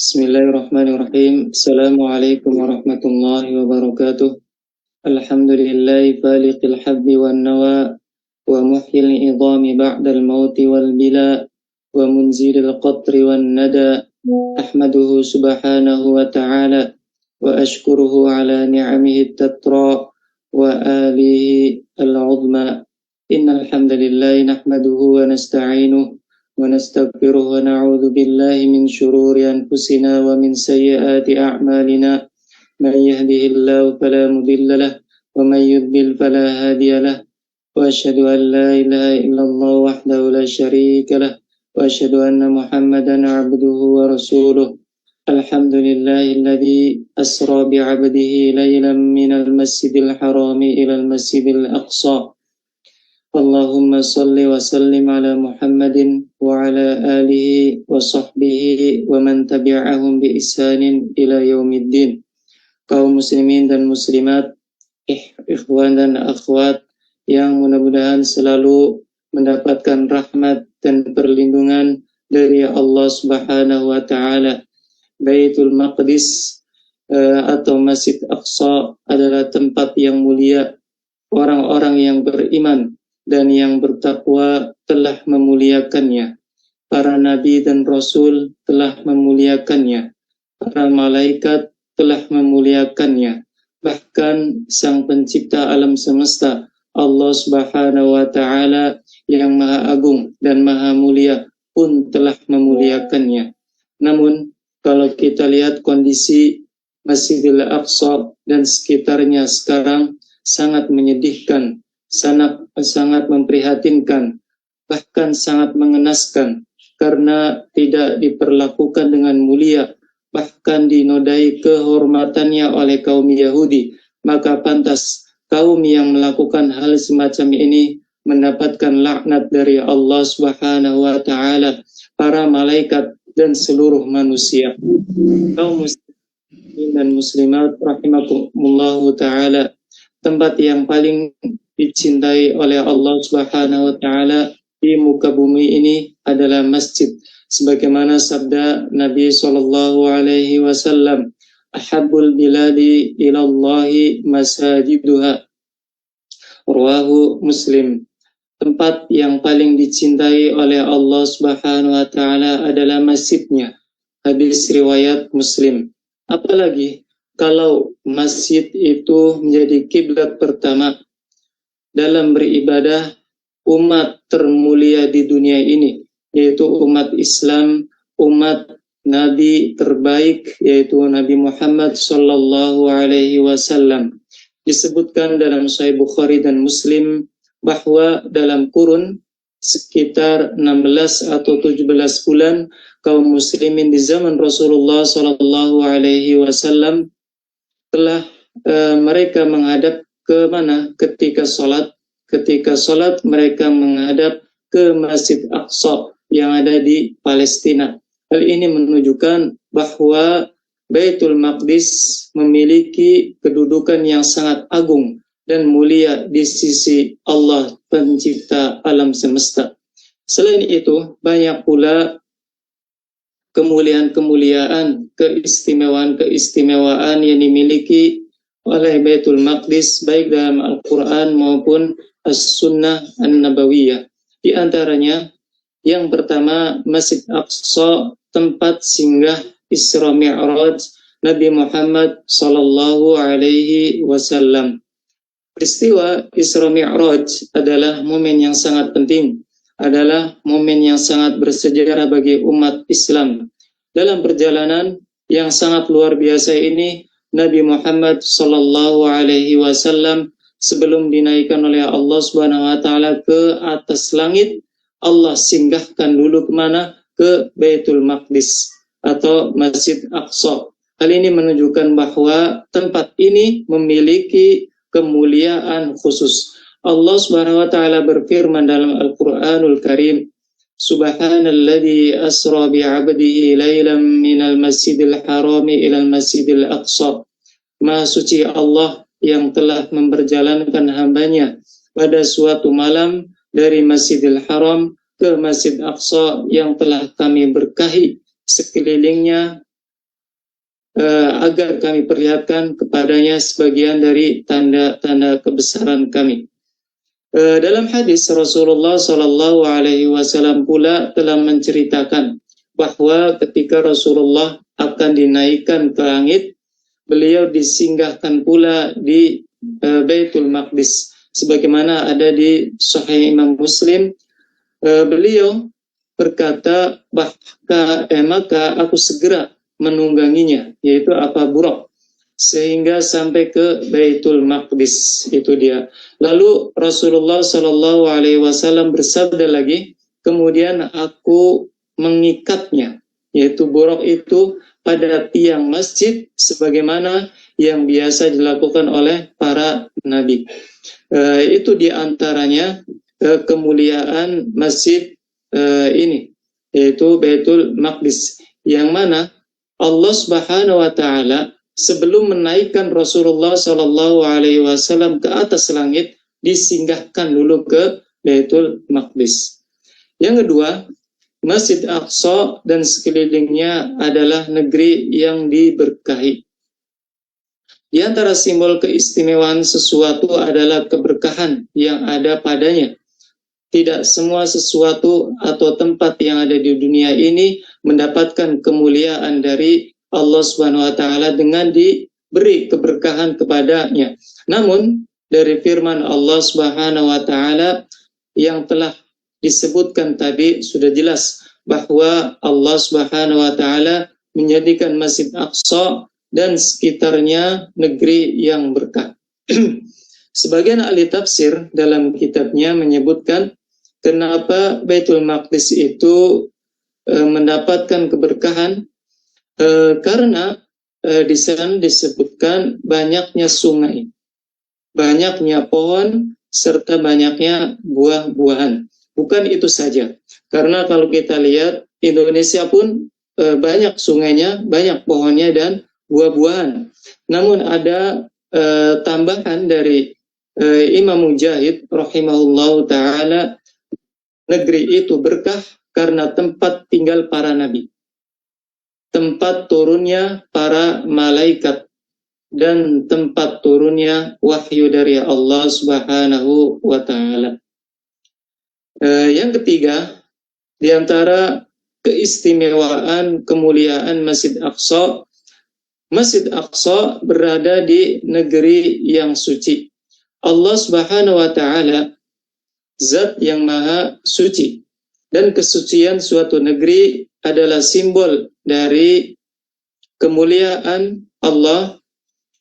Bismillahirrahmanirrahim. Assalamualaikum warahmatullahi wabarakatuh. Alhamdulillahi faliqil habbi wan nawa wa muhyil idhami ba'dal mauti wal bila wa munzilil qatri wan nada. Ahmaduhu subhanahu wa ta'ala wa ashkuruhu ala ni'amihi tatra wa alihi al-'udma. Innal hamdalillahi nahmaduhu wa nasta'inuhu ونستغفره ونعوذ بالله من شرور أنفسنا ومن سيئات أعمالنا من يهده الله فلا مضل له ومن يضلل فلا هادي له وأشهد أن لا إله إلا الله وحده لا شريك له وأشهد أن محمدا عبده ورسوله الحمد لله الذي أسرى بعبده ليلا من المسجد الحرام إلى المسجد الأقصى Allahumma salli wa sallim ala Muhammadin wa ala alihi wa sahbihi wa man tabi'ahum bi ihsanin ila yaumiddin. Kaum muslimin dan muslimat, ikhwan dan akhwat yang mudah-mudahan selalu mendapatkan rahmat dan perlindungan dari Allah Subhanahu wa taala. Baitul Maqdis atau Masjid Aqsa adalah tempat yang mulia. Orang-orang yang beriman dan yang bertakwa telah memuliakannya. Para nabi dan rasul telah memuliakannya. Para malaikat telah memuliakannya. Bahkan sang pencipta alam semesta, Allah Subhanahu wa taala yang maha agung dan maha mulia pun telah memuliakannya. Namun kalau kita lihat kondisi Masjidil Aqsa dan sekitarnya sekarang sangat menyedihkan, sangat memprihatinkan, bahkan sangat mengenaskan karena tidak diperlakukan dengan mulia, bahkan dinodai kehormatannya oleh kaum Yahudi. Maka pantas kaum yang melakukan hal semacam ini mendapatkan laknat dari Allah Subhanahu wa taala, para malaikat dan seluruh manusia. Kaum muslimin dan muslimat rahimakumullahu taala, tempat yang paling dicintai oleh Allah Subhanahu wa taala di muka bumi ini adalah masjid, sebagaimana sabda Nabi sallallahu alaihi wasallam, ahabbul biladi ilallahi masajiduha, rawahu Muslim. Tempat yang paling dicintai oleh Allah Subhanahu wa taala adalah masjidnya, hadis riwayat Muslim. Apalagi kalau masjid itu menjadi kiblat pertama dalam beribadah umat termulia di dunia ini, yaitu umat Islam, umat Nabi terbaik, yaitu Nabi Muhammad sallallahu alaihi wasallam. Disebutkan dalam Sahih Bukhari dan Muslim bahwa dalam kurun sekitar 16 atau 17 bulan kaum muslimin di zaman Rasulullah sallallahu alaihi wasallam telah mereka menghadap ke mana ketika sholat? Ketika sholat mereka menghadap ke Masjid Aqsa yang ada di Palestina. Hal ini menunjukkan bahwa Baitul Maqdis memiliki kedudukan yang sangat agung dan mulia di sisi Allah pencipta alam semesta. Selain itu, banyak pula kemuliaan-kemuliaan, keistimewaan-keistimewaan yang dimiliki oleh Baitul Maqdis baik dalam Al-Quran maupun As-Sunnah An-Nabawiyah. Di antaranya yang pertama, Masjid Aqsa, tempat singgah Isra Mi'raj Nabi Muhammad sallallahu alaihi wasallam. Peristiwa Isra Mi'raj adalah momen yang sangat penting, adalah momen yang sangat bersejarah bagi umat Islam. Dalam perjalanan yang sangat luar biasa ini, Nabi Muhammad sallallahu alaihi wasallam sebelum dinaikkan oleh Allah Subhanahu wa taala ke atas langit, Allah singgahkan dulu kemana? Ke Baitul Maqdis atau Masjid Aqsa. Hal ini menunjukkan bahwa tempat ini memiliki kemuliaan khusus. Allah Subhanahu wa taala berfirman dalam Al-Qur'anul Karim, Subhanalladzi asra bi'abdihi laylan minal masjidil harami ilal masjidil aqsa. Maha suci Allah yang telah memperjalankan hambanya pada suatu malam dari Masjidil Haram ke Masjid Aqsa yang telah kami berkahi sekelilingnya agar kami perlihatkan kepadanya sebagian dari tanda-tanda kebesaran kami. Dalam hadis Rasulullah Shallallahu Alaihi Wasallam pula telah menceritakan bahwa ketika Rasulullah akan dinaikkan ke langit, beliau disinggahkan pula di Baitul Maqdis, sebagaimana ada di Sahih Imam Muslim. Beliau berkata, maka aku segera menungganginya, yaitu apa Buraq, sehingga sampai ke Baitul Maqdis. Itu dia. Lalu Rasulullah Shallallahu Alaihi Wasallam bersabda lagi, kemudian aku mengikatnya, yaitu Buraq itu pada tiang masjid, sebagaimana yang biasa dilakukan oleh para nabi. Itu diantaranya kemuliaan masjid ini, yaitu Baitul Maqdis, yang mana Allah Subhanahu wa taala sebelum menaikkan Rasulullah Shallallahu Alaihi Wasallam ke atas langit, disinggahkan dulu ke Baitul Maqdis. Yang kedua, Masjid Aqsa dan sekelilingnya adalah negeri yang diberkahi. Di antara simbol keistimewaan sesuatu adalah keberkahan yang ada padanya. Tidak semua sesuatu atau tempat yang ada di dunia ini mendapatkan kemuliaan dari Allah Subhanahu wa taala dengan diberi keberkahan kepadanya. Namun dari firman Allah Subhanahu wa taala yang telah disebutkan tadi sudah jelas bahwa Allah Subhanahu wa taala menjadikan Masjid Aqsa dan sekitarnya negeri yang berkah. Sebagian ahli tafsir dalam kitabnya menyebutkan kenapa Baitul Maqdis itu mendapatkan keberkahan, karena di sana disebutkan banyaknya sungai, banyaknya pohon, serta banyaknya buah-buahan. Bukan itu saja, karena kalau kita lihat Indonesia pun banyak sungainya, banyak pohonnya dan buah-buahan. Namun ada tambahan dari Imam Mujahid rahimahullahu ta'ala, negeri itu berkah karena tempat tinggal para nabi, tempat turunnya para malaikat, dan tempat turunnya wahyu dari Allah Subhanahu wa ta'ala. Yang ketiga, di antara keistimewaan kemuliaan Masjid Aqsa, Masjid Aqsa berada di negeri yang suci. Allah Subhanahu wa ta'ala Zat yang maha suci, dan kesucian suatu negeri adalah simbol dari kemuliaan Allah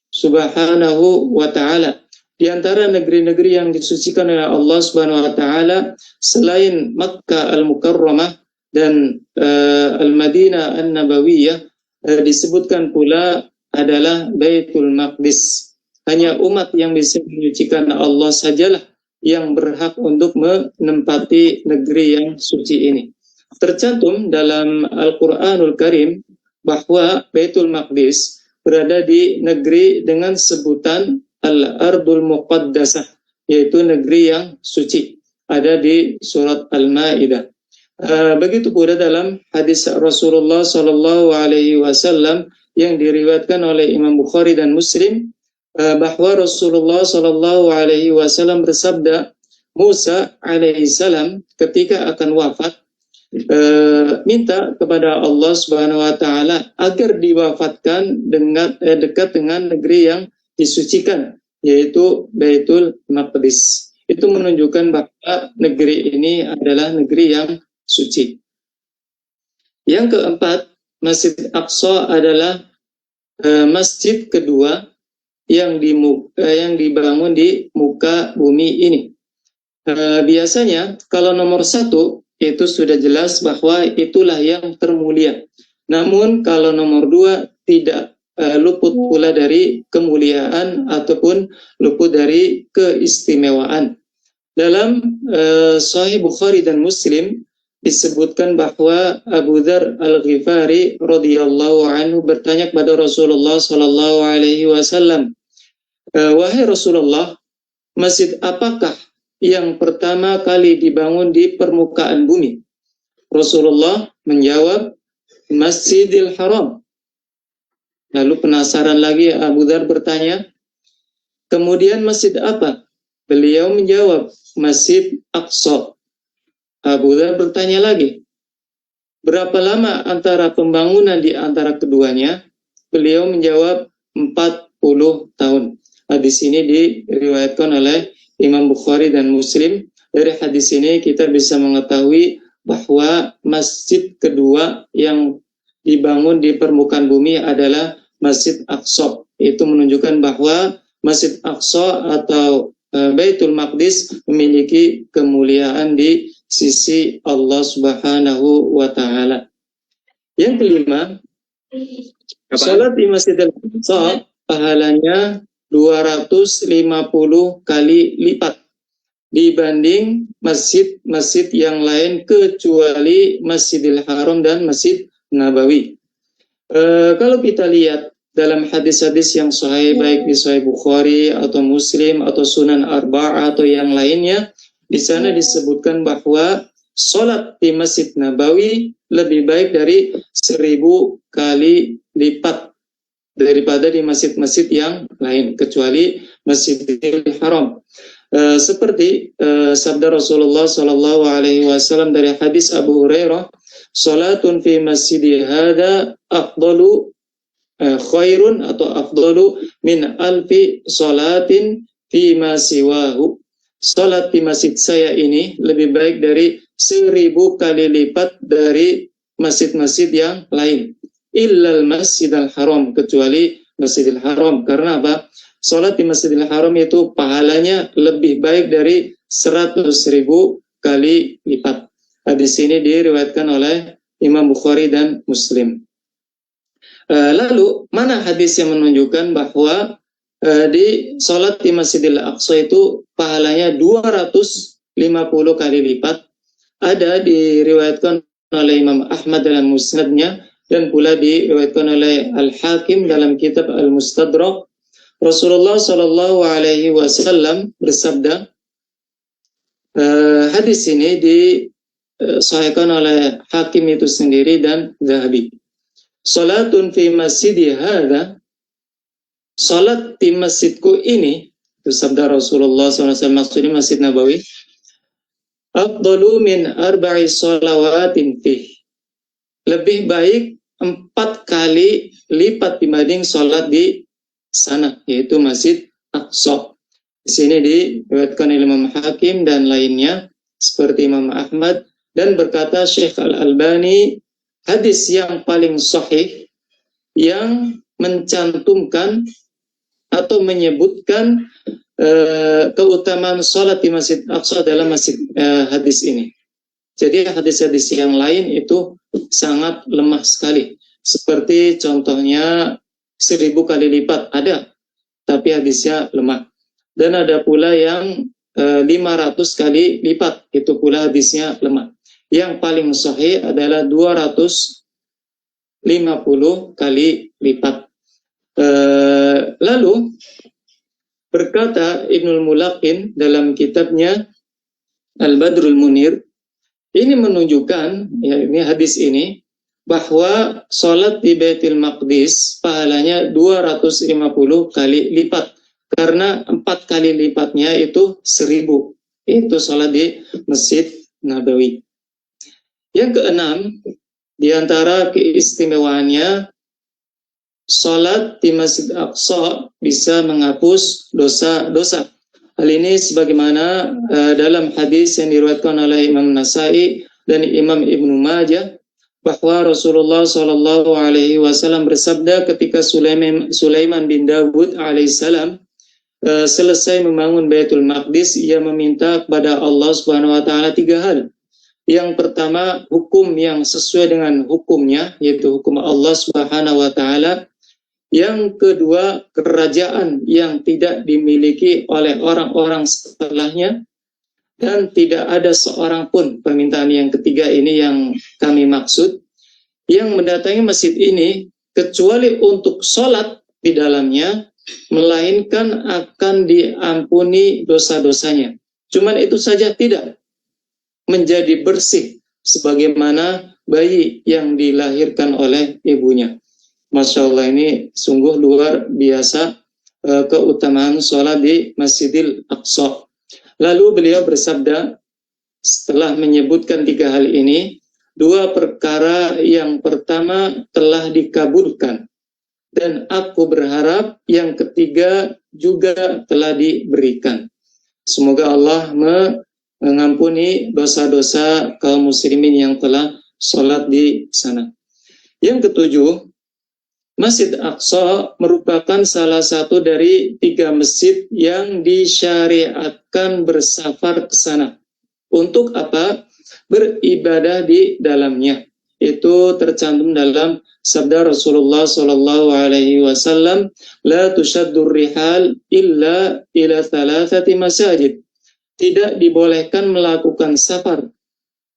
Subhanahu wa ta'ala. Di antara negeri-negeri yang disucikan oleh Allah Subhanahu wa ta'ala selain Makkah Al-Mukarramah dan Al-Madinah An-Nabawiyah, disebutkan pula adalah Baitul Maqdis. Hanya umat yang bisa menyucikan Allah sajalah yang berhak untuk menempati negeri yang suci ini. Tercantum dalam Al-Quranul Karim bahwa Baitul Maqdis berada di negeri dengan sebutan Al-Ardul Muqaddasah, yaitu negeri yang suci. Ada di surat Al-Ma'idah. Begitu pula dalam hadis Rasulullah Shallallahu Alaihi Wasallam yang diriwayatkan oleh Imam Bukhari dan Muslim, bahwa Rasulullah Shallallahu Alaihi Wasallam bersabda, Musa alaihissalam ketika akan wafat minta kepada Allah Subhanahu Wa Taala agar diwafatkan dekat dengan negeri yang disucikan, yaitu Baitul Maqdis. Itu menunjukkan bahwa negeri ini adalah negeri yang suci. Yang keempat, Masjid Aqsa adalah masjid kedua yang dibangun di muka bumi ini. Biasanya kalau nomor satu itu sudah jelas bahwa itulah yang termulia. Namun kalau nomor dua tidak luput pula dari kemuliaan ataupun luput dari keistimewaan. Dalam Sahih Bukhari dan Muslim disebutkan bahwa Abu Dzar Al-Ghifari radhiyallahu anhu bertanya kepada Rasulullah sallallahu alaihi wasallam, wahai Rasulullah, masjid apakah yang pertama kali dibangun di permukaan bumi? Rasulullah menjawab, Masjidil Haram. Lalu penasaran lagi Abu Dzar bertanya, kemudian masjid apa? Beliau menjawab, Masjid Aqsa. Abu Dzar bertanya lagi, berapa lama antara pembangunan di antara keduanya? Beliau menjawab 40 tahun. Hadis ini diriwayatkan oleh Imam Bukhari dan Muslim. Dari hadis ini kita bisa mengetahui bahwa masjid kedua yang dibangun di permukaan bumi adalah Masjid Aqsa. Itu menunjukkan bahwa Masjid Aqsa atau Baitul Maqdis memiliki kemuliaan di sisi Allah Subhanahu wa taala. Yang kelima, salat di Masjidil Aqsa pahalanya 250 kali lipat dibanding masjid-masjid yang lain kecuali Masjidil Haram dan Masjid Nabawi. Kalau kita lihat dalam hadis-hadis yang sahih, baik di Sahih Bukhari atau Muslim atau Sunan Arba'ah atau yang lainnya, di sana disebutkan bahwa sholat di Masjid Nabawi lebih baik dari 1000 kali lipat daripada di masjid-masjid yang lain kecuali Masjidil Haram. Seperti sabda Rasulullah Shallallahu Alaihi Wasallam dari hadis Abu Hurairah, "Salatun fi masjidi hada afdalu khairun atau afdalu min alfi salatin fi ma siwahu." Salat di masjid saya ini lebih baik dari 1000 kali lipat dari masjid-masjid yang lain. Illal Masjidil Haram, kecuali Masjidil Haram. Karena apa? Salat di Masjidil Haram itu pahalanya lebih baik dari 100.000 kali lipat. Hadis ini diriwayatkan oleh Imam Bukhari dan Muslim. Lalu mana hadis yang menunjukkan bahwa di salat di Masjidil Aqsa itu pahalanya 250 kali lipat? Ada diriwayatkan oleh Imam Ahmad dalam musnadnya dan pula diriwayatkan oleh Al-Hakim dalam kitab Al-Mustadrak. Rasulullah Shallallahu Alaihi Wasallam bersabda, hadis ini disahihkan oleh Hakim itu sendiri dan Zahabi. Salatun fi masjidi hadza, salat di masjidku ini, itu sabda Rasulullah SAW, maksudnya Masjid Nabawi, afdalu min arba'i salawatin fih, lebih baik 4 kali lipat dibanding salat di sana, yaitu Masjid Aqsa. Di sini diriwayatkan oleh Imam Hakim dan lainnya seperti Imam Ahmad, dan berkata Syekh Al-Albani, hadis yang paling sahih yang mencantumkan atau menyebutkan keutamaan salat di Masjid Aqsa dalam hadis ini. Jadi hadis-hadis yang lain itu sangat lemah sekali. Seperti contohnya 1000 kali lipat ada, tapi hadisnya lemah. Dan ada pula yang 500 kali lipat, itu pula hadisnya lemah. Yang paling sahih adalah 250 kali lipat. Lalu berkata Ibnul Mulaqin dalam kitabnya Al-Badrul Munir, ini menunjukkan, ya, ini hadis ini, bahwa sholat di Baitul Maqdis pahalanya 250 kali lipat. Karena 4 kali lipatnya itu 1000. Itu sholat di Masjid Nabawi. Yang keenam, di antara keistimewaannya, sholat di Masjid Aqsa bisa menghapus dosa-dosa. Hal ini sebagaimana dalam hadis yang diriwayatkan oleh Imam Nasai dan Imam Ibnu Majah, bahwa Rasulullah Shallallahu Alaihi Wasallam bersabda ketika Sulaiman bin Dawud alaihissalam selesai membangun Baitul Maqdis, ia meminta kepada Allah Subhanahu Wa Taala 3 hal. Yang pertama, hukum yang sesuai dengan hukumnya, yaitu hukum Allah Subhanahu Wa Taala. Yang kedua, kerajaan yang tidak dimiliki oleh orang-orang setelahnya, dan tidak ada seorang pun, permintaan yang ketiga ini yang kami maksud, yang mendatangi masjid ini kecuali untuk sholat di dalamnya, melainkan akan diampuni dosa-dosanya. Cuman itu saja tidak, menjadi bersih sebagaimana bayi yang dilahirkan oleh ibunya. Masya Allah, ini sungguh luar biasa keutamaan sholat di Masjidil Aqsa. Lalu beliau bersabda, setelah menyebutkan 3 hal ini, 2 perkara yang pertama telah dikabulkan, dan aku berharap yang ketiga juga telah diberikan. Semoga Allah mengampuni dosa-dosa kaum muslimin yang telah sholat di sana. Yang ketujuh, Masjid Aqsa merupakan salah satu dari 3 masjid yang disyariatkan bersafar ke sana. Untuk apa? Beribadah di dalamnya. Itu tercantum dalam sabda Rasulullah sallallahu alaihi wasallam, la tushaddur rihal illa ila 3 masajid. Tidak dibolehkan melakukan safar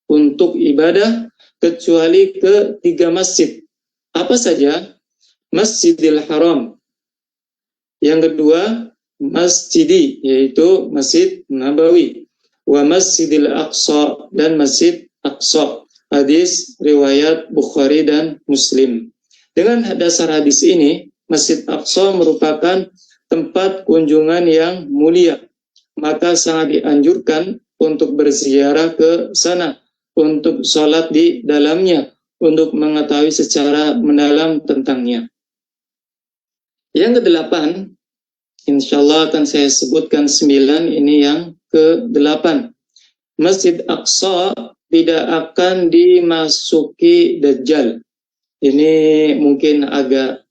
untuk ibadah kecuali ke 3 masjid. Apa saja? Masjidil Haram. Yang kedua, Masjidi, yaitu Masjid Nabawi. Wa Masjidil Aqsa, dan Masjid Aqsa. Hadis riwayat Bukhari dan Muslim. Dengan dasar hadis ini, Masjid Aqsa merupakan tempat kunjungan yang mulia. Maka sangat dianjurkan untuk berziarah ke sana, untuk sholat di dalamnya, untuk mengetahui secara mendalam tentangnya. Yang ke-8, insya Allah akan saya sebutkan 9, ini yang ke-8. Masjid Aqsa tidak akan dimasuki Dajjal. Ini mungkin agak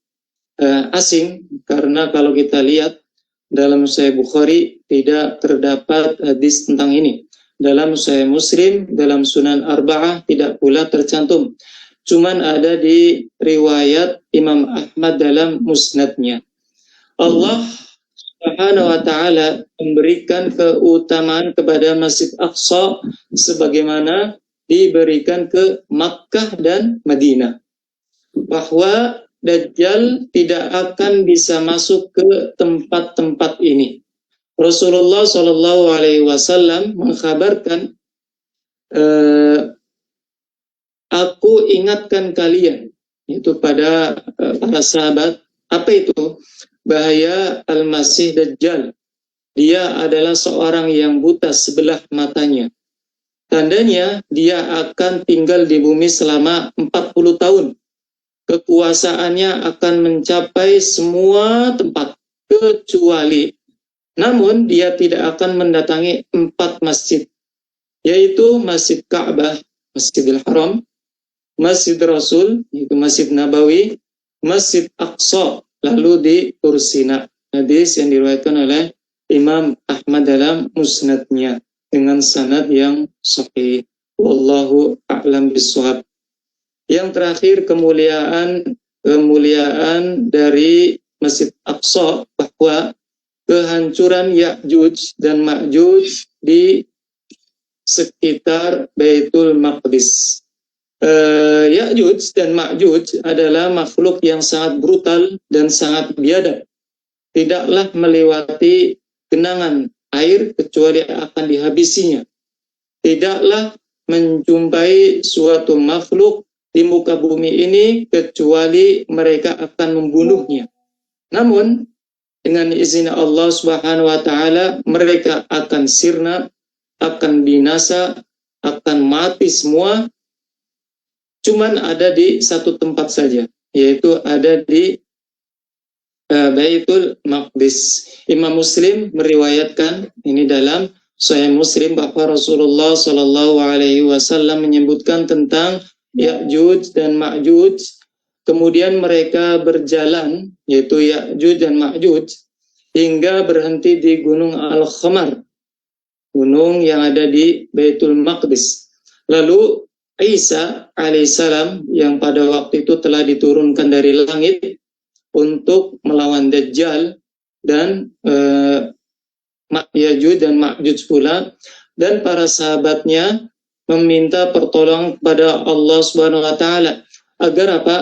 asing, karena kalau kita lihat dalam Sahih Bukhari tidak terdapat hadis tentang ini. Dalam Sahih Muslim, dalam Sunan Arba'ah tidak pula tercantum. Cuman ada di riwayat Imam Ahmad dalam musnadnya. Allah Subhanahu wa ta'ala memberikan keutamaan kepada Masjid Aqsa sebagaimana diberikan ke Makkah dan Madinah, bahwa Dajjal tidak akan bisa masuk ke tempat-tempat ini. Rasulullah Shallallahu Alaihi Wasallam mengkhabarkan, aku ingatkan kalian, itu pada para sahabat, apa itu? Bahaya Al-Masih Dajjal. Dia adalah seorang yang buta sebelah matanya. Tandanya dia akan tinggal di bumi selama 40 tahun. Kekuasaannya akan mencapai semua tempat kecuali, namun dia tidak akan mendatangi 4 masjid, yaitu Masjid Ka'bah, Masjidil Haram, Masjid Rasul, yaitu Masjid Nabawi, Masjid Aqsa, lalu di Tursina. Hadis yang diriwayatkan oleh Imam Ahmad dalam musnadnya dengan sanad yang sahih. Wallahu a'lam bishawab. Yang terakhir, kemuliaan dari Masjid Aqsa, bahwa kehancuran Ya'juj dan Ma'juj di sekitar Baitul Maqdis. Ya'juj dan Ma'juj adalah makhluk yang sangat brutal dan sangat biadab. Tidaklah melewati genangan air kecuali akan dihabisinya. Tidaklah menjumpai suatu makhluk di muka bumi ini kecuali mereka akan membunuhnya. Namun dengan izin Allah Subhanahu wa ta'ala, mereka akan sirna, akan binasa, akan mati semua. Cuman ada di satu tempat saja, yaitu ada di Baitul Maqdis. Imam Muslim meriwayatkan ini dalam Sahih Muslim, bahwa Rasulullah Shallallahu Alaihi Wasallam menyebutkan tentang Ya'juj dan Ma'juj. Kemudian mereka berjalan, yaitu Ya'juj dan Ma'juj, hingga berhenti di Gunung Al-Khamar, gunung yang ada di Baitul Maqdis. Lalu Isa alaihissalam yang pada waktu itu telah diturunkan dari langit untuk melawan Dajjal dan Ya'juj dan Ma'juj pula, dan para sahabatnya meminta pertolongan kepada Allah Subhanahu wa taala agar apa?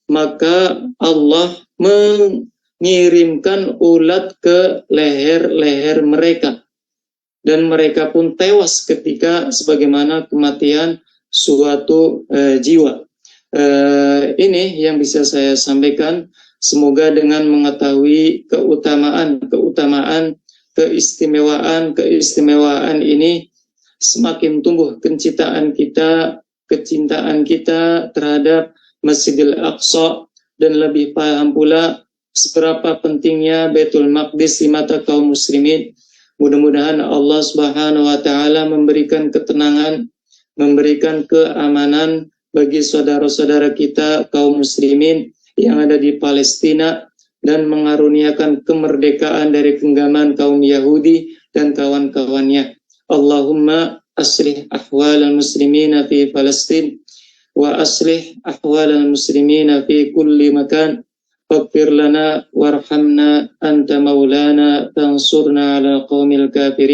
Maka Allah mengirimkan ulat ke leher-leher mereka, dan mereka pun tewas ketika sebagaimana kematian suatu jiwa. Ini yang bisa saya sampaikan. Semoga dengan mengetahui keutamaan, keistimewaan ini semakin tumbuh kecintaan kita terhadap Masjidil Aqsa, dan lebih paham pula seberapa pentingnya Baitul Maqdis di mata kaum muslimin. Mudah-mudahan Allah Subhanahu wa taala memberikan ketenangan, memberikan keamanan bagi saudara-saudara kita kaum muslimin yang ada di Palestina, dan mengaruniakan kemerdekaan dari genggaman kaum Yahudi dan kawan-kawannya. Allahumma aslih ahwal al-muslimina fi Palestin wa aslih ahwal al-muslimina fi kulli makan. Faghfir lana warhamna anta maulana fansurna ala qaumil kafirin.